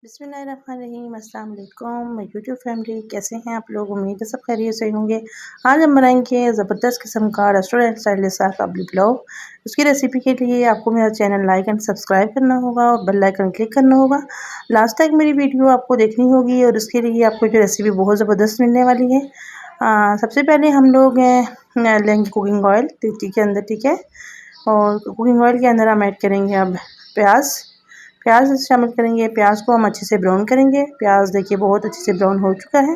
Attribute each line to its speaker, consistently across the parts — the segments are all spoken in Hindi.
Speaker 1: बिस्मिल्लाहिर्रहमानिर्रहीम, अस्सलाम वालेकुम मैं यूट्यूब फैमिली। कैसे हैं आप लोग? उम्मीद है सब खैरियत से होंगे। आज हम बनाएंगे ज़बरदस्त किस्म का रेस्टोरेंट स्टाइल काबली पुलाव। उसकी रेसिपी के लिए आपको मेरा चैनल लाइक एंड सब्सक्राइब करना होगा और बेल आइकन क्लिक करना होगा। लास्ट तक मेरी वीडियो आपको देखनी होगी और उसके लिए आपको जो रेसिपी बहुत ज़बरदस्त मिलने वाली है। सबसे पहले हम लोग लेंगे कुकिंग ऑयल देगची के अंदर, ठीक है। और कुकिंग ऑयल के अंदर हम ऐड करेंगे अब प्याज शामिल करेंगे। प्याज को हम अच्छे से ब्राउन करेंगे। प्याज देखिए बहुत अच्छे से ब्राउन हो चुका है,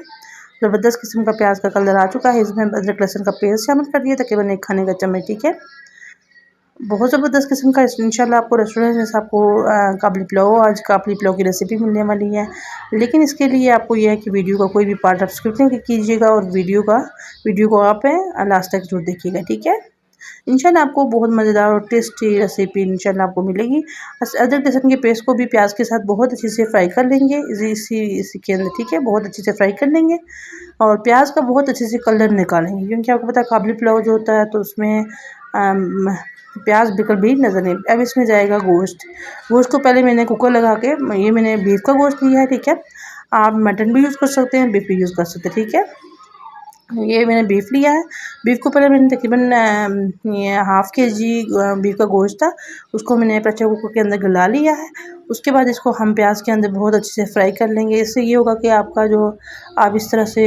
Speaker 1: ज़बरदस्त किस्म का प्याज का कलर आ चुका है। इसमें अदरक लहसुन का पेस्ट शामिल कर दिया तकरीबन 1 खाने का चम्मच, ठीक है। बहुत ज़बरदस्त किस्म का इंशाल्लाह आपको रेस्टोरेंट में आपको काबली पुलाव, आज काबली पुलाव की रेसिपी मिलने वाली है। लेकिन इसके लिए आपको यह है कि वीडियो का कोई भी पार्ट आप स्किप नहीं कीजिएगा और वीडियो को आप लास्ट तक जरूर देखिएगा, ठीक है। इंशाल्लाह आपको बहुत मज़ेदार और टेस्टी रेसिपी इंशाल्लाह आपको मिलेगी। अदरक लहसुन के पेस्ट को भी प्याज के साथ बहुत अच्छे से फ्राई कर लेंगे इसी के अंदर, ठीक है। बहुत अच्छे से फ्राई कर लेंगे और प्याज का बहुत अच्छे से कलर निकालेंगे, क्योंकि आपको पता है काबली पुलाव जो होता है तो उसमें प्याज बिल्कुल भी नज़र नहीं। अब इसमें जाएगा गोश्त को पहले मैंने कुकर लगा के, ये मैंने बीफ का गोश्त लिया है, ठीक है। आप मटन भी यूज़ कर सकते हैं, बीफ भी यूज़ कर सकते हैं, ठीक है। ये मैंने बीफ लिया है। बीफ को पहले मैंने तकरीबन ये हाफ़ केजी बीफ का गोश्त था, उसको मैंने प्रेशर कुकर के अंदर गला लिया है। उसके बाद इसको हम प्याज के अंदर बहुत अच्छे से फ्राई कर लेंगे। इससे ये होगा कि आपका जो आप इस तरह से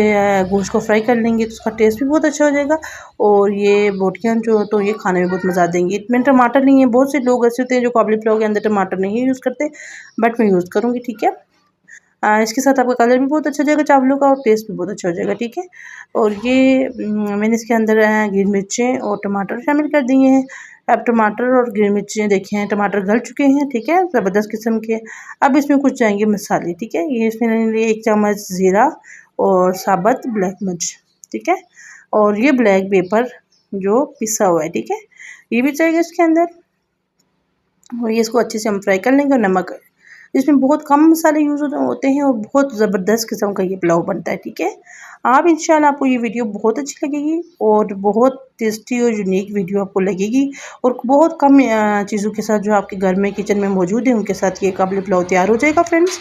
Speaker 1: गोश्त को फ्राई कर लेंगे तो उसका टेस्ट भी बहुत अच्छा हो जाएगा और ये बोटियाँ जो तो ये खाने में बहुत मज़ा देंगी। मैंने टमाटर नहीं है, बहुत से लोग ऐसे होते हैं जो काबली पुलाव के अंदर टमाटर नहीं यूज़ करते, बट मैं यूज़ करूँगी, ठीक है। इसके साथ आपका कलर भी बहुत अच्छा हो जाएगा चावलों का और टेस्ट भी बहुत अच्छा हो जाएगा, ठीक है। और ये मैंने इसके अंदर ग्रीन मिर्चें और टमाटर शामिल कर दिए हैं। अब टमाटर और ग्रीन मिर्चें देखें, टमाटर गल चुके हैं, ठीक है, ज़बरदस्त किस्म के। अब इसमें कुछ जाएंगे मसाले, ठीक है। ये इसमें लेंगे 1 चम्मच ज़ीरा और साबुत ब्लैक मिर्च, ठीक है। और ये ब्लैक पेपर जो पिसा हुआ है, ठीक है, ये भी जाएगा इसके अंदर। और ये इसको अच्छे से हम फ्राई कर लेंगे। और नमक, इसमें बहुत कम मसाले यूज़ होते हैं और बहुत ज़बरदस्त किस्म का ये पुलाव बनता है, ठीक है। आप इंशाल्लाह आपको ये वीडियो बहुत अच्छी लगेगी और बहुत टेस्टी और यूनिक वीडियो आपको लगेगी और बहुत कम चीज़ों के साथ जो आपके घर में किचन में मौजूद है उनके साथ ये काबली पुलाव तैयार हो जाएगा फ्रेंड्स।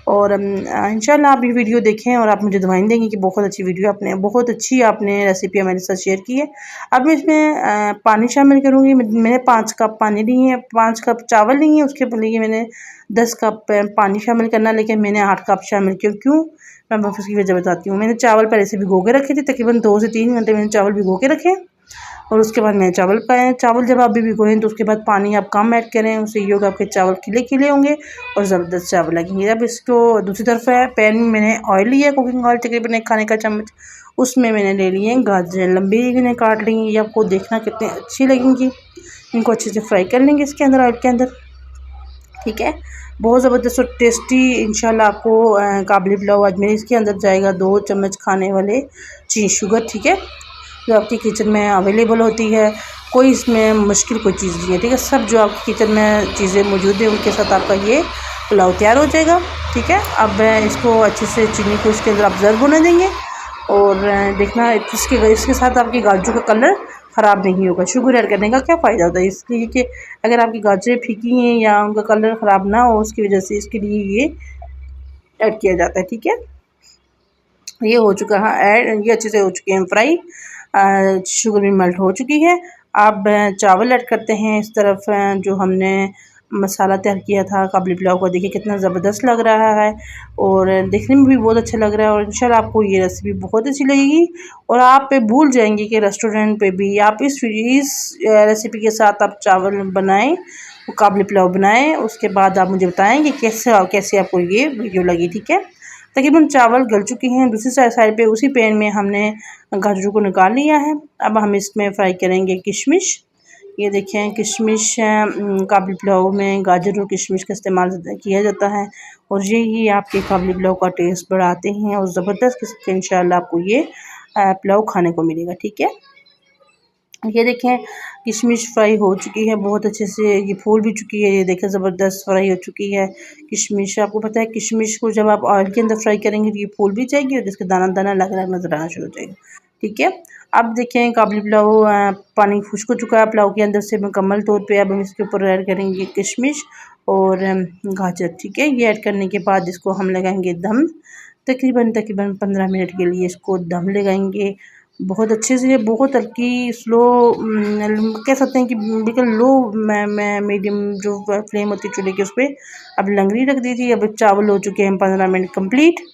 Speaker 1: और इंशाल्लाह आप ये वीडियो देखें और आप मुझे दुआएं देंगे कि बहुत अच्छी वीडियो बहुत अच्छी आपने रेसिपी हमारे साथ शेयर की है। अब मैं इसमें पानी शामिल करूँगी। मैंने 5 कप पानी लिए हैं, 5 कप चावल लिए हैं, उसके लिए मैंने 10 कप पानी शामिल करना, लेकिन मैंने 8 कप शामिल क्यों मैं बस उसकी वजह बताती हूँ। मैंने चावल पहले से भिगो के रखे थे, तकरीबन 2 से 3 घंटे मैंने चावल भिगो के रखे और उसके बाद मैंने चावल पाए। चावल जब आप भी भिगोएं तो उसके बाद पानी आप कम ऐड करें, उससे ये होगा आपके चावल खिले होंगे और ज़बरदस्त चावल लगेंगे। अब इसको दूसरी तरफ है, पैन में मैंने ऑयल लिया, कुकिंग ऑयल तकरीबन 1 खाने का चम्मच। उसमें मैंने ले लिए गाजर, लंबी मैंने काट ली। ये आपको देखना कितनी अच्छी लगेंगी। इनको अच्छे से फ्राई कर लेंगे इसके अंदर, ऑयल के अंदर, ठीक है। बहुत ज़बरदस्त और टेस्टी इंशाल्लाह आपको काबली पुलाव आज मेरे इसके अंदर जाएगा 2 चम्मच खाने वाले शुगर, ठीक है, जो आपकी किचन में अवेलेबल होती है। कोई इसमें मुश्किल कोई चीज़ नहीं है, ठीक है। सब जो आपकी किचन में चीज़ें मौजूद हैं उनके साथ आपका ये पुलाव तैयार हो जाएगा, ठीक है। अब इसको अच्छे से चीनी को इसके अंदर ऑब्ज़र्व होने देंगे और देखना इसके साथ आपकी गाजरों का कलर ख़राब नहीं होगा। शुगर ऐड करने का क्या फ़ायदा होता है, इसलिए कि अगर आपकी गाजरें फीकी हैं या उनका कलर ख़राब ना हो उसकी वजह से इसके लिए ये ऐड किया जाता है, ठीक है। ये हो चुका है ऐड, ये अच्छे से हो चुके हैं फ्राई। शुगर भी मेल्ट हो चुकी है। अब चावल ऐड करते हैं इस तरफ जो हमने मसाला तैयार किया था काबली पुलाव का। देखिए कितना ज़बरदस्त लग रहा है और देखने में भी बहुत अच्छा लग रहा है और इंशाल्लाह आपको ये रेसिपी बहुत अच्छी लगेगी और आप भूल जाएंगे कि रेस्टोरेंट पे भी आप इस रेसिपी के साथ आप चावल बनाएं, काबली पुलाव बनाएं। उसके बाद आप मुझे बताएं कि कैसे आपको ये वीडियो लगी, ठीक है। तकरीबन चावल गल चुके हैं। दूसरी साइड पे उसी पैन में हमने गाजरों को निकाल लिया है। अब हम इसमें फ्राई करेंगे किशमिश। ये देखें किशमिश, काबली पुलाव में गाजर और किशमिश का इस्तेमाल किया जाता है और ये आपके काबली पुलाव का टेस्ट बढ़ाते हैं और ज़बरदस्त किस्म के इंशाल्लाह आपको ये पुलाव खाने को मिलेगा, ठीक है। ये देखें किशमिश फ्राई हो चुकी है बहुत अच्छे से, ये फूल भी चुकी है। ये देखें ज़बरदस्त फ्राई हो चुकी है किशमिश। आपको पता है किशमिश को जब आप ऑयल के अंदर फ्राई करेंगे तो ये फूल भी जाएगी और इसके दाना दाना अलग अलग नज़र आना शुरू हो जाएगा। ठीक है। अब देखें काबुली पुलाव पानी खुश्क हो चुका है पुलाव के अंदर से मुकम्मल तौर पे। अब हम इसके ऊपर ऐड करेंगे किशमिश और गाजर, ठीक है। ये ऐड करने के बाद इसको हम लगाएंगे दम। तकरीबन 15 मिनट के लिए इसको दम लगाएंगे बहुत अच्छे से। बहुत हल्की स्लो कह सकते हैं कि बिल्कुल लो मीडियम जो फ्लेम होती है चूल्हे की उस पर। अब लंगड़ी रख दी थी। अब चावल हो चुके हैं 15 मिनट कंप्लीट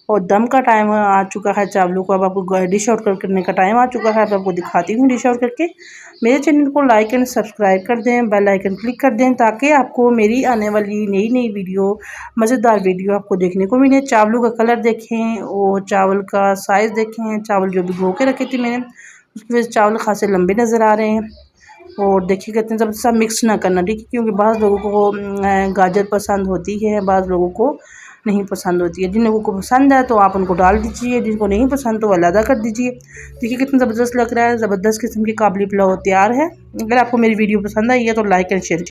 Speaker 1: और दम का टाइम आ चुका है चावलों को। अब आपको डिश आउट करने का टाइम आ चुका है। अब आपको दिखाती हूँ डिश आउट करके। मेरे चैनल को लाइक एंड सब्सक्राइब कर दें, बेल आइकन क्लिक कर दें ताकि आपको मेरी आने वाली नई नई वीडियो, मज़ेदार वीडियो आपको देखने को मिले। चावलों का कलर देखें और चावल का साइज़ देखें। चावल जो भिगो के रखे थे मैंने उसकी वजह से चावल खासे लंबे नज़र आ रहे हैं। और देखिए कहते हैं जब सब मिक्स ना करना, ठीक है, क्योंकि बाज़ लोगों को गाजर पसंद होती है, बाज़ लोगों को नहीं पसंद होती है। जिन लोगों को पसंद है तो आप उनको डाल दीजिए, जिनको नहीं पसंद तो अलग कर दीजिए। देखिए कितना ज़बरदस्त लग रहा है। ज़बरदस्त किस्म की काबुली पुलाव तैयार है। अगर आपको मेरी वीडियो पसंद आई है तो लाइक एंड शेयर